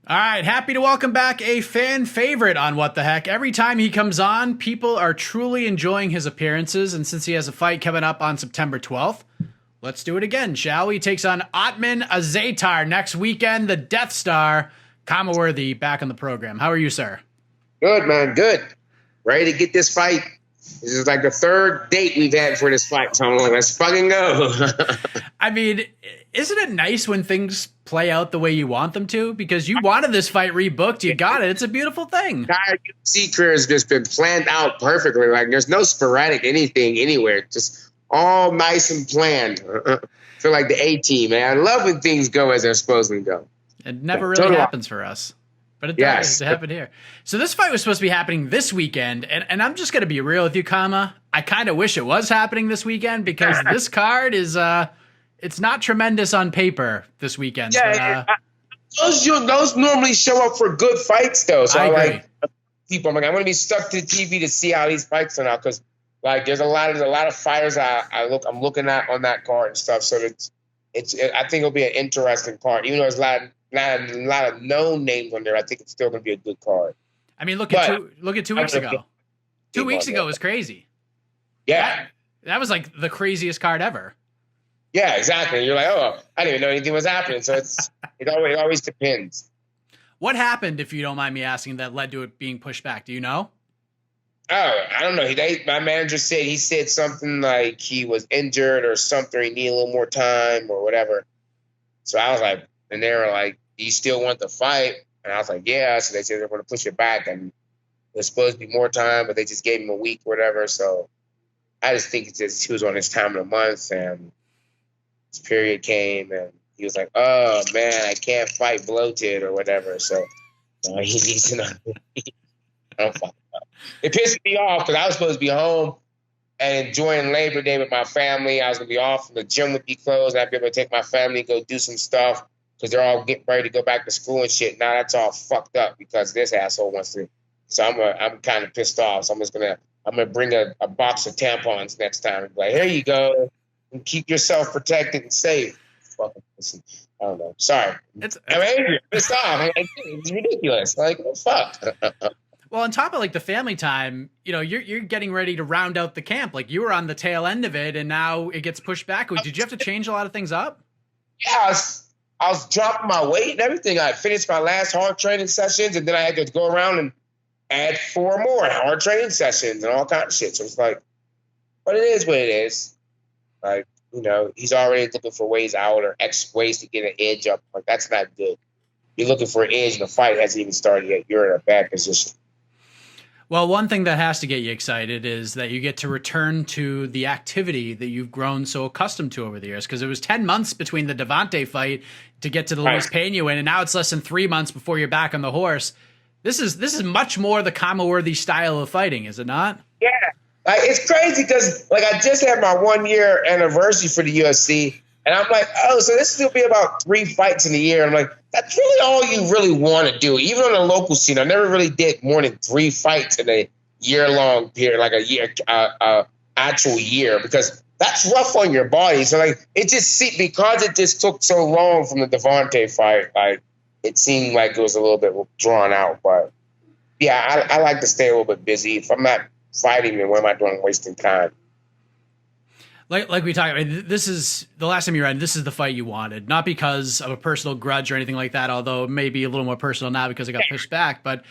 All right, happy to welcome back a fan favorite on What the Heck. Every time he comes on, people are truly enjoying his appearances, and since he has a fight coming up on September 12th, let's do it again, shall we? He takes on Ottman Azaitar next weekend, the Death Star. Khama Worthy back on the program. How are you, sir? Good, man. Good. Ready to get this fight. This is like the third date we've had for this fight. So I'm like, let's fucking go. I mean, isn't it nice when things play out the way you want them to? Because you wanted this fight rebooked. You got it. It's a beautiful thing. Entire UFC career has just been planned out perfectly. Like there's no sporadic anything anywhere. Just all nice and planned. Feel like the A team, man. I love when things go as they're supposed to go. It never really happens for us. But it does. It happened here. So this fight was supposed to be happening this weekend, and I'm just going to be real with you, Khama. I kind of wish it was happening this weekend because this card is it's not tremendous on paper this weekend. Yeah, those normally show up for good fights though. So I like people. I'm like, I'm going to be stuck to the TV to see how these fights turn out because like there's a lot of fighters I'm looking at on that card and stuff. So it's I think it'll be an interesting card, even though there's a lot of known names on there. I think it's still going to be a good card. I mean, look at 2 weeks ago. 2 weeks ago was crazy. Yeah. That was like the craziest card ever. Yeah, exactly. You're like, oh, I didn't even know anything was happening. So it always depends. What happened, if you don't mind me asking, that led to it being pushed back? Do you know? Oh, I don't know. My manager said something like he was injured or something. He needed a little more time or whatever. So I was like, and they were like, do you still want the fight? And I was like, yeah. So they said they're going to push it back. And there's supposed to be more time, but they just gave him a week or whatever. So I just think it's just he was on his time of the month and his period came and he was like, oh, man, I can't fight bloated or whatever. So he needs to know. I don't fucking know. It pissed me off because I was supposed to be home and enjoying Labor Day with my family. I was going to be off. The gym would be closed. I'd be able to take my family and go do some stuff. Because they're all getting ready to go back to school and shit. Now that's all fucked up because this asshole wants to. So I'm kind of pissed off. So I'm gonna bring a box of tampons next time and be like, here you go, and keep yourself protected and safe. Fucking listen. I don't know. Sorry. I'm angry. Pissed off. It's ridiculous. Like, well, fuck. Well, on top of like the family time, you know, you're getting ready to round out the camp. Like you were on the tail end of it, and now it gets pushed back. Did you have to change a lot of things up? Yeah. I was dropping my weight and everything. I finished my last hard training sessions, and then I had to go around and add 4 more hard training sessions and all kinds of shit. So it's like, but it is what it is. Like, you know, he's already looking for ways out or X ways to get an edge up. Like, that's not good. You're looking for an edge, and the fight hasn't even started yet. You're in a bad position. Well, one thing that has to get you excited is that you get to return to the activity that you've grown so accustomed to over the years. Because it was 10 months between the Devontae fight to get to the Luis Pena win, and now it's less than 3 months before you're back on the horse. This is much more the Khama Worthy style of fighting, is it not? Yeah, like it's crazy because like I just had my 1-year anniversary for the UFC, and I'm like, oh, so this will be about 3 fights in a year. I'm like, that's really all you really want to do. Even on the local scene, I never really did more than 3 fights in a year-long period, like a year, actual year, because that's rough on your body. So like, because it just took so long from the Devontae fight, like it seemed like it was a little bit drawn out. But yeah, I like to stay a little bit busy. If I'm not fighting, then what am I doing wasting time? Like we talked about, this is the last time you ran. This is the fight you wanted, not because of a personal grudge or anything like that. Although it may be a little more personal now because it got pushed back. But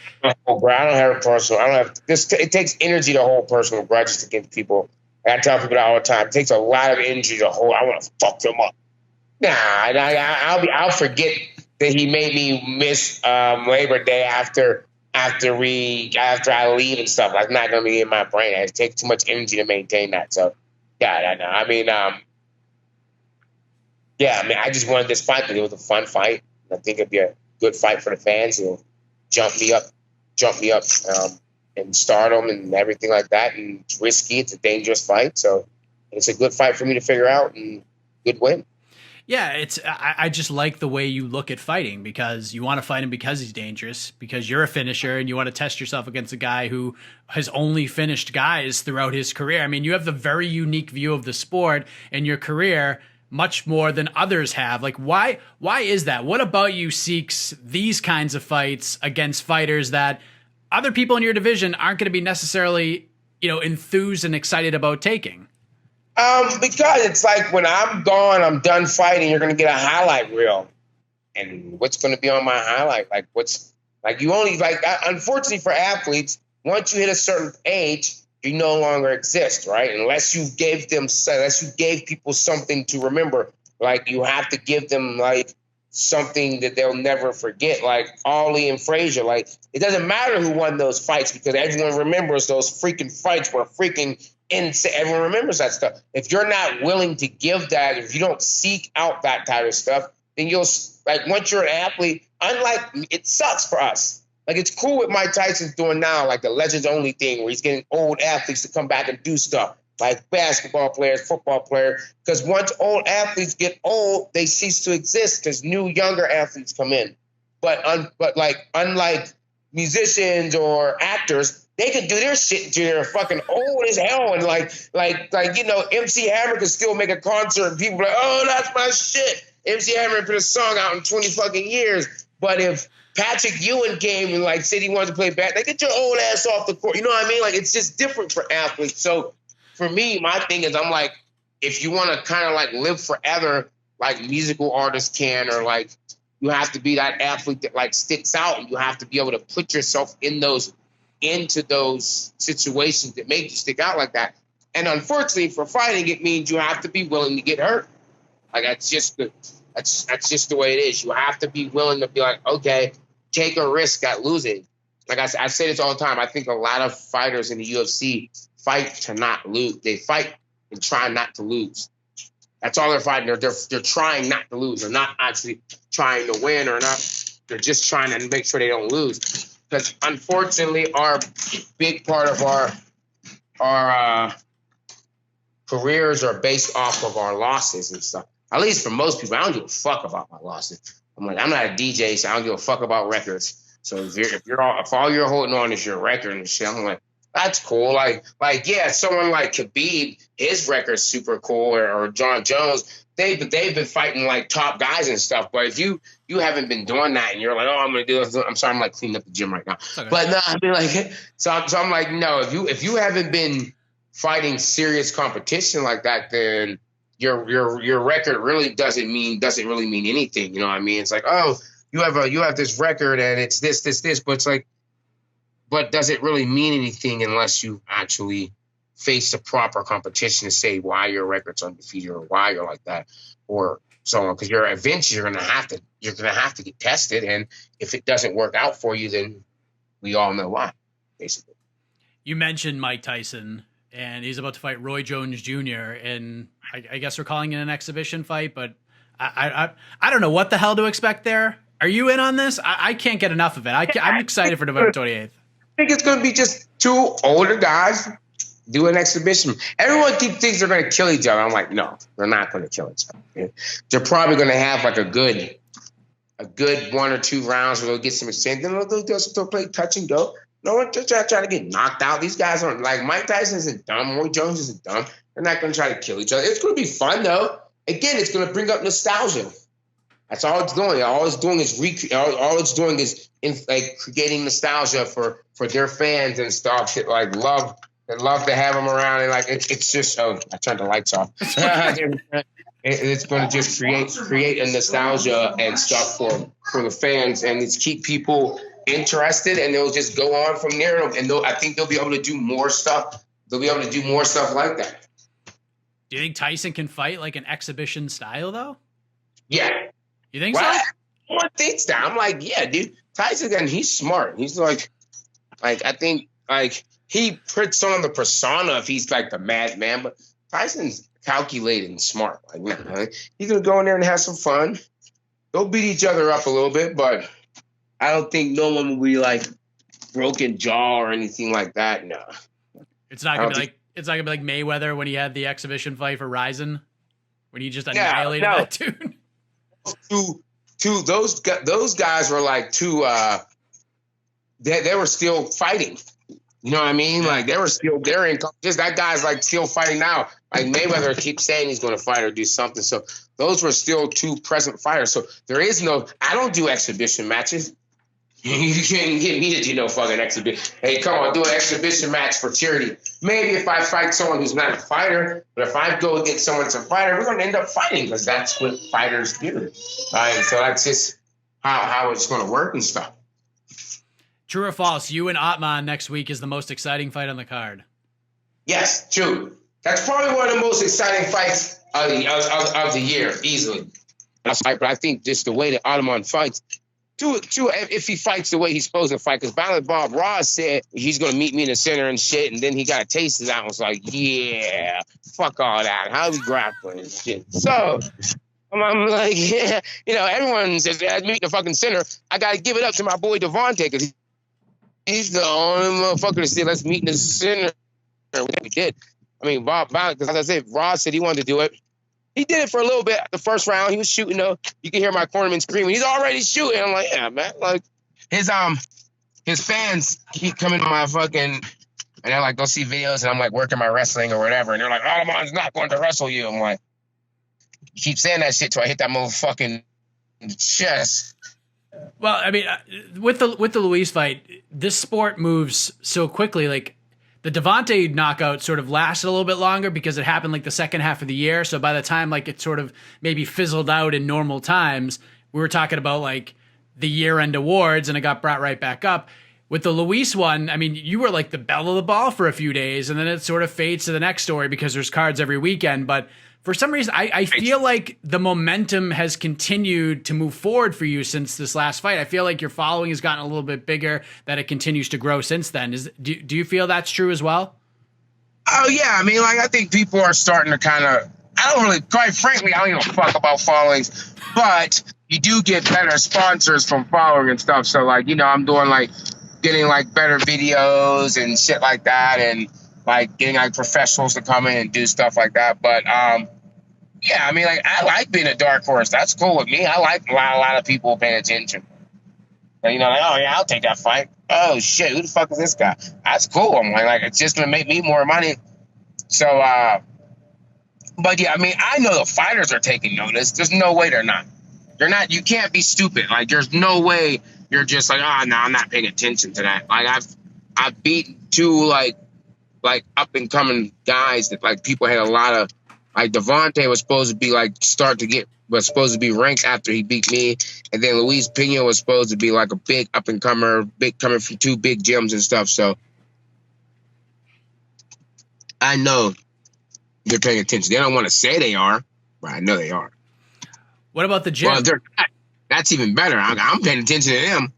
oh, bro, I don't have a personal. I don't have this. It takes energy to hold personal grudges against people. I tell people that all the time. It takes a lot of energy to hold. I want to fuck them up. Nah, I'll forget that he made me miss Labor Day after I leave and stuff. Like, not gonna be in my brain. It takes too much energy to maintain that. So. Yeah, I know. I mean, I just wanted this fight because it was a fun fight. I think it'd be a good fight for the fans. It'll jump me up, and stardom and everything like that. And it's risky. It's a dangerous fight. So it's a good fight for me to figure out and good win. Yeah, I just like the way you look at fighting because you want to fight him because he's dangerous, because you're a finisher and you want to test yourself against a guy who has only finished guys throughout his career. I mean, you have the very unique view of the sport and your career. much more than others have. Like, why is that? What about you seeks these kinds of fights against fighters that other people in your division aren't going to be necessarily, enthused and excited about taking? Because it's like when I'm gone, I'm done fighting, you're going to get a highlight reel. And what's going to be on my highlight? Like, unfortunately for athletes, once you hit a certain age, you no longer exist, right? Unless you gave people something to remember. Like, you have to give them, like, something that they'll never forget, like Ollie and Frazier. Like, it doesn't matter who won those fights because everyone remembers those freaking fights were freaking insane. Everyone remembers that stuff. If you're not willing to give that, if you don't seek out that type of stuff, then you'll, like, once you're an athlete, it sucks for us. Like, it's cool what Mike Tyson's doing now, like the Legends Only thing, where he's getting old athletes to come back and do stuff, like basketball players, football players. Because once old athletes get old, they cease to exist because new, younger athletes come in. But unlike musicians or actors, they can do their shit until they're fucking old as hell. And MC Hammer can still make a concert and people are like, oh, that's my shit. MC Hammer put a song out in 20 fucking years. But if Patrick Ewing came and like said he wanted to play back, they get your old ass off the court. You know what I mean? Like, it's just different for athletes. So for me, my thing is, I'm like, if you want to kind of like live forever, like musical artists can, or like you have to be that athlete that like sticks out, and you have to be able to put yourself into those situations that make you stick out like that. And unfortunately for fighting, it means you have to be willing to get hurt. Like, that's just the way it is. You have to be willing to be like, okay, take a risk at losing. Like I say this all the time. I think a lot of fighters in the UFC fight to not lose. They fight and try not to lose. That's all they're fighting. They're trying not to lose. They're not actually trying to win or not. They're just trying to make sure they don't lose. Because unfortunately, our big part of our careers are based off of our losses and stuff. At least for most people, I don't give a fuck about my losses. I'm like, I'm not a DJ, so I don't give a fuck about records. So if all you're holding on is your record and shit, I'm like, that's cool. Like yeah, someone like Khabib, his record's super cool, or John Jones, they've been fighting like top guys and stuff. But if you haven't been doing that and you're like, oh, I'm gonna do this. I'm sorry, I'm like cleaning up the gym right now. Okay. But no, I mean, like, so I'm like, no, if you haven't been fighting serious competition like that, then your record really doesn't really mean anything. You know what I mean? It's like, oh, you have this record and it's this, but it's like, but does it really mean anything unless you actually face the proper competition to say why your record's undefeated or why you're like that or so on? Because eventually you're gonna have to get tested, and if it doesn't work out for you, then we all know why. Basically, you mentioned Mike Tyson, and he's about to fight Roy Jones Jr. and I guess we're calling it an exhibition fight, but I don't know what the hell to expect there. Are you in on this? I can't get enough of it. I'm excited for November 28th. I think it's going to be just two older guys do an exhibition. Everyone thinks they're going to kill each other. I'm like, no, they're not going to kill each other. They're probably going to have like a good 1 or 2 rounds where they'll get some exchange. Then they'll play touch and go. No one just trying to get knocked out. These guys aren't like Mike Tyson isn't dumb. Roy Jones isn't dumb. They're not going to try to kill each other. It's going to be fun though. Again, it's going to bring up nostalgia. That's all it's doing. All it's doing is creating nostalgia for their fans and stuff that like love to have them around. And like it's just I turned the lights off. It's going to just create a nostalgia and stuff for the fans, and it's keep people interested, and they'll just go on from there. And I think they'll be able to do more stuff. They'll be able to do more stuff like that. Do you think Tyson can fight like an exhibition style though? Yeah. You think so? I think that. I'm like, yeah, dude. Tyson, and he's smart. He's like I think like he puts on the persona if he's like the madman, but Tyson's calculated and smart. Like, nah, he's gonna go in there and have some fun. They'll beat each other up a little bit, but I don't think no one will be like broken jaw or anything like that. No. It's not gonna be like Mayweather when he had the exhibition fight for Ryzen, when he just annihilated that dude. Those guys were like they were still fighting. You know what I mean? Like they're in just that guy's like still fighting now. like Mayweather keeps saying he's going to fight or do something. So those were still two present fighters. So there is no. I don't do exhibition matches. You can't get me to do no fucking exhibition. Hey, come on, do an exhibition match for charity. Maybe if I fight someone who's not a fighter, but if I go get someone that's a fighter, we're going to end up fighting because that's what fighters do. So that's just how it's going to work and stuff. True or false? You and Ottman next week is the most exciting fight on the card. Yes, true. That's probably one of the most exciting fights of the year, easily. But I think just the way that Ottman fights. If he fights the way he's supposed to fight, because Bob Ross said he's going to meet me in the center and shit, and then he got a taste of that and was like, yeah, fuck all that. How we grappling and shit. So I'm like, yeah, everyone says, yeah, meet the fucking center. I got to give it up to my boy Devontae, because he's the only motherfucker that said, let's meet in the center. We did. I mean, Bob, because as I said, Ross said he wanted to do it. He did it for a little bit. The first round, he was shooting though. You can hear my cornerman screaming. He's already shooting. I'm like, yeah, man. Like his fans keep coming to my fucking, and they're like, go see videos, and I'm like working my wrestling or whatever, and they're like, Ottman's not going to wrestle you. I'm like, you keep saying that shit till I hit that motherfucking chest. Well, I mean, with the Luis fight, this sport moves so quickly. Like, the Devontae knockout sort of lasted a little bit longer because it happened like the second half of the year. So by the time like it sort of maybe fizzled out in normal times, we were talking about like the year-end awards, and it got brought right back up. With the Luis one, I mean, you were like the belle of the ball for a few days, and then it sort of fades to the next story because there's cards every weekend. But for some reason, I feel like the momentum has continued to move forward for you since this last fight. I feel like your following has gotten a little bit bigger, that it continues to grow since then. Do you feel that's true as well? Oh, yeah. I mean, like, I think people are starting to kind of, quite frankly, I don't give a fuck about followings, but you do get better sponsors from following and stuff. So, like, I'm doing, like, getting, like, better videos and shit like that, and, like, getting, like, professionals to come in and do stuff like that. But, yeah, I mean, like, I like being a dark horse. That's cool with me. I like a lot of people paying attention. Like, like, oh, yeah, I'll take that fight. Oh, shit, who the fuck is this guy? That's cool. I'm like, it's just going to make me more money. So, but, yeah, I mean, I know the fighters are taking notice. There's no way they're not. They're not. You can't be stupid. Like, there's no way you're just like, oh, no, I'm not paying attention to that. Like, I've beaten two, like up-and-coming guys that, like, people had a lot of. Like, Devontae was supposed to be, like, was supposed to be ranked after he beat me. And then Luis Pena was supposed to be, like, a big up-and-comer, coming from two big gyms and stuff. So I know they're paying attention. They don't want to say they are, but I know they are. What about the gym? Well, they're not. That's even better. I'm paying attention to them.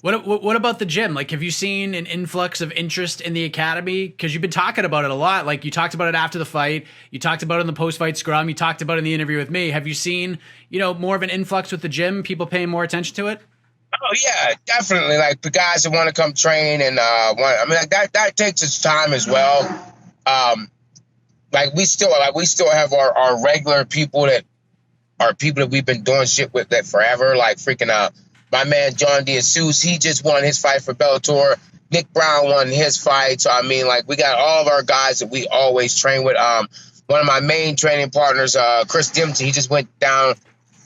What about the gym? Like, have you seen an influx of interest in the academy? Because you've been talking about it a lot. Like, you talked about it after the fight. You talked about it in the post-fight scrum. You talked about it in the interview with me. Have you seen, more of an influx with the gym? People paying more attention to it? Oh yeah, definitely. Like the guys that want to come train and like that takes its time as well. Like we still have our regular people that are people that we've been doing shit with that forever. Like freaking my man John DeSuze, he just won his fight for Bellator. Nick Brown won his fight. So I mean, like we got all of our guys that we always train with. One of my main training partners, Chris Dempsey, he just went down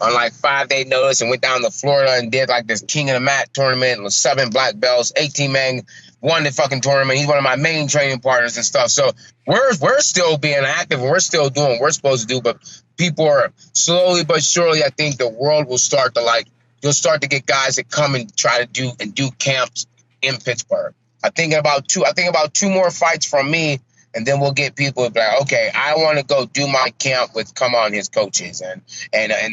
on like 5-day notice and went down to Florida and did like this King of the Mat tournament with 7 black belts, 18 man, won the fucking tournament. He's one of my main training partners and stuff. So we're still being active and we're still doing what we're supposed to do. But people are slowly but surely, I think the world will start to you'll start to get guys that come and try to do camps in Pittsburgh. I'm thinking about two more fights from me. And then we'll get people like, okay, I want to go do my camp with Khama and his coaches and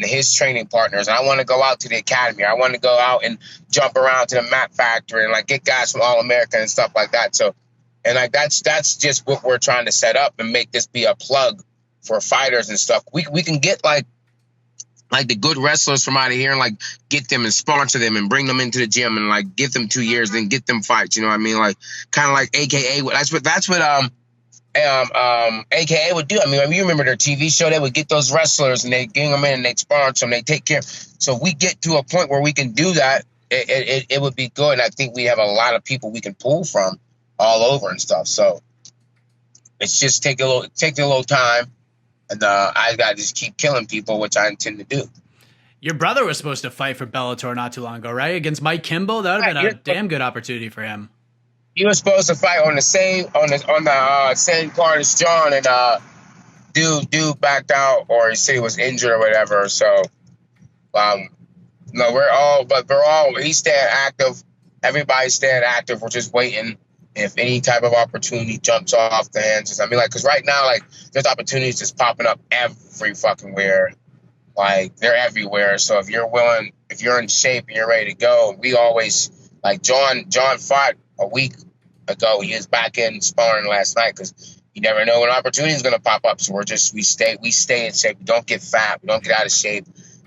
his training partners. And I want to go out to the academy. I want to go out and jump around to the mat factory and like get guys from All America and stuff like that. So, and like that's just what we're trying to set up and make this be a plug for fighters and stuff. We can get like the good wrestlers from out of here and like get them and sponsor them and bring them into the gym and like give them 2 years, then get them fights. You know what I mean? Like kind of like AKA. That's what AKA would do. I mean, you remember their TV show, they would get those wrestlers and they bring them in and they sponsor them, they take care. So if we get to a point where we can do that, it would be good. And I think we have a lot of people we can pull from all over and stuff. So It's just take a little time, and I got to just keep killing people, which I intend to do. Your brother was supposed to fight for Bellator not too long ago, right? Against Mike Kimball. That would have been a damn good opportunity for him. He was supposed to fight on the same same card as John, and dude backed out, or he said he was injured or whatever. So, no, he's staying active. Everybody's staying active. We're just waiting if any type of opportunity jumps off the hands. I mean, like, because right now, like, there's opportunities just popping up every fucking where. Like, they're everywhere. So if you're willing, if you're in shape and you're ready to go, we always, like, John fought a week ago. He was back in sparring last night because you never know when an opportunity is going to pop up. So we stay in shape. We don't get fat. We don't get out of shape.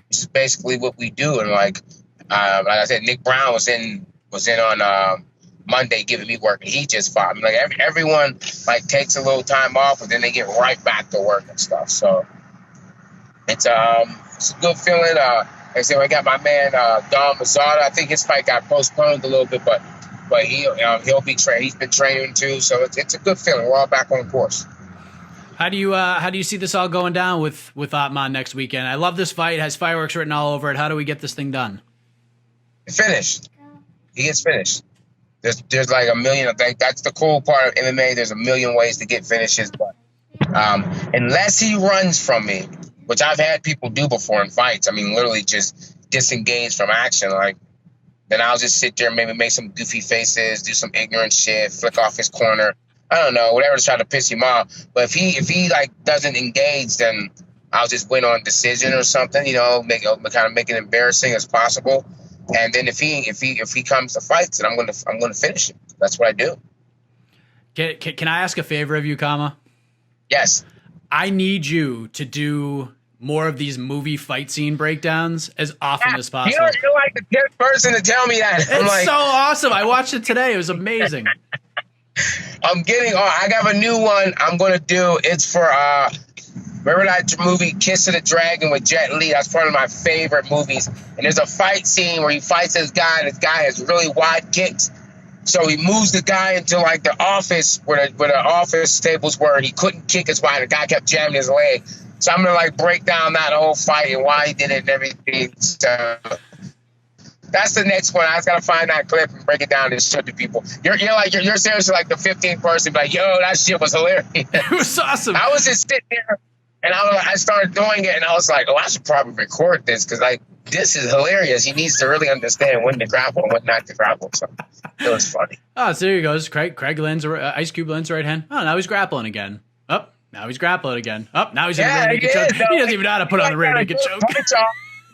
This is basically what we do. And like I said, Nick Brown was in on Monday giving me work, and he just fought. I mean, like everyone like takes a little time off, but then they get right back to work and stuff. So it's a good feeling. Like I said, I got my man Khama Worthy. I think his fight got postponed a little bit, but he'll be trained. He's been training too, so it's a good feeling. We're all back on course. How do you see this all going down with Ottman next weekend? I love this fight. It has fireworks written all over it. How do we get this thing done? Finished. He gets finished. There's like a million. That's the cool part of MMA. There's a million ways to get finishes, but unless he runs from me, which I've had people do before in fights. I mean, literally just disengage from action. Like, then I'll just sit there and maybe make some goofy faces, do some ignorant shit, flick off his corner. I don't know, whatever to try to piss him off. But if he like doesn't engage, then I'll just win on decision or something. You know, make it embarrassing as possible. And then if he comes to fights, then I'm gonna finish him. That's what I do. Can I ask a favor of you, Khama? Yes. I need you to do more of these movie fight scene breakdowns as often as possible. You're like the 10th person to tell me that. It's so awesome. I watched it today. It was amazing. I got a new one I'm going to do. It's for, remember that movie Kiss of the Dragon with Jet Li? That's one of my favorite movies. And there's a fight scene where he fights this guy, and this guy has really wide kicks. So he moves the guy into like the office where the office tables were, and he couldn't kick his wide. The guy kept jamming his leg. So I'm gonna like break down that whole fight and why he did it and everything. So that's the next one. I just gotta find that clip and break it down and show it to people. You're seriously like the 15th person, like, yo, that shit was hilarious. It was awesome. I was just sitting there and I started doing it, and I was like, oh, I should probably record this because like this is hilarious. He needs to really understand when to grapple and when not to grapple. So it was funny. Oh, so there he goes. Craig lands Ice Cube lands right hand. Oh, now he's grappling again. Oh, now he's grappling again. Oh, now he's in the rear naked choke. He doesn't even know how to put on the rear naked choke.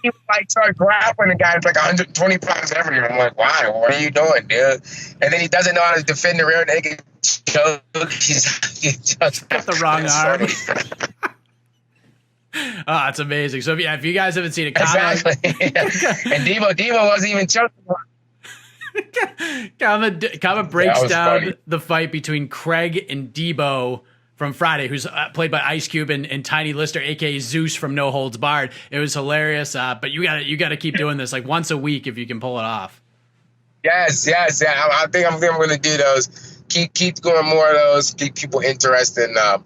He like started grappling the guy. It's like 120 pounds everywhere. I'm like, why? What are you doing, dude? And then he doesn't know how to defend the rear naked choke. He just got the wrong arm. Oh, it's amazing. So if you guys haven't seen it, exactly. And Debo wasn't even choking. Khama breaks down funny. the fight between Craig and Debo from Friday, who's played by Ice Cube and Tiny Lister, aka Zeus from No Holds Barred. It was hilarious, but you gotta keep doing this like once a week if you can pull it off. Yes. Yeah. I think I'm gonna do those. Keep going more of those. Keep people interested. And,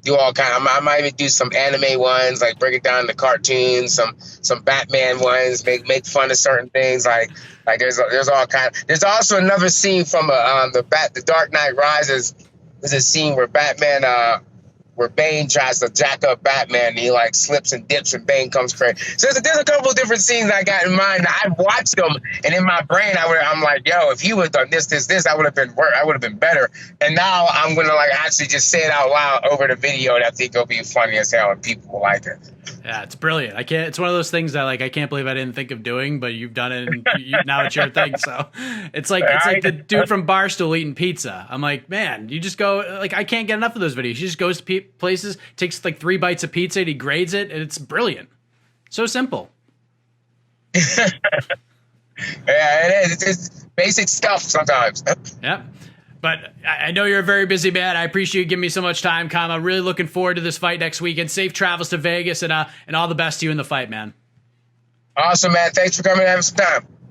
do all kind. I might even do some anime ones, like break it down into cartoons. Some Batman ones. Make fun of certain things. Like there's all kind. There's also another scene from the Dark Knight Rises. There's a scene where where Bane tries to jack up Batman, and he like slips and dips, and Bane comes crazy. So there's a couple of different scenes I got in mind. I've watched them, and in my brain, I'm like, yo, if he would have done this, I would have been better. And now I'm gonna like actually just say it out loud over the video, and I think it'll be funny as hell, and people will like it. Yeah, it's brilliant. It's one of those things that like I can't believe I didn't think of doing, but you've done it, and now it's your thing. So it's like the dude from Barstool eating pizza. I'm like, man, you just go like I can't get enough of those videos. He just goes to places, takes like 3 bites of pizza, and he grades it, and it's brilliant. So simple. Yeah, it is. It's basic stuff sometimes. Yeah. But I know you're a very busy man. I appreciate you giving me so much time, Khama. Really looking forward to this fight next weekend. Safe travels to Vegas, and all the best to you in the fight, man. Awesome, man. Thanks for coming and having some time.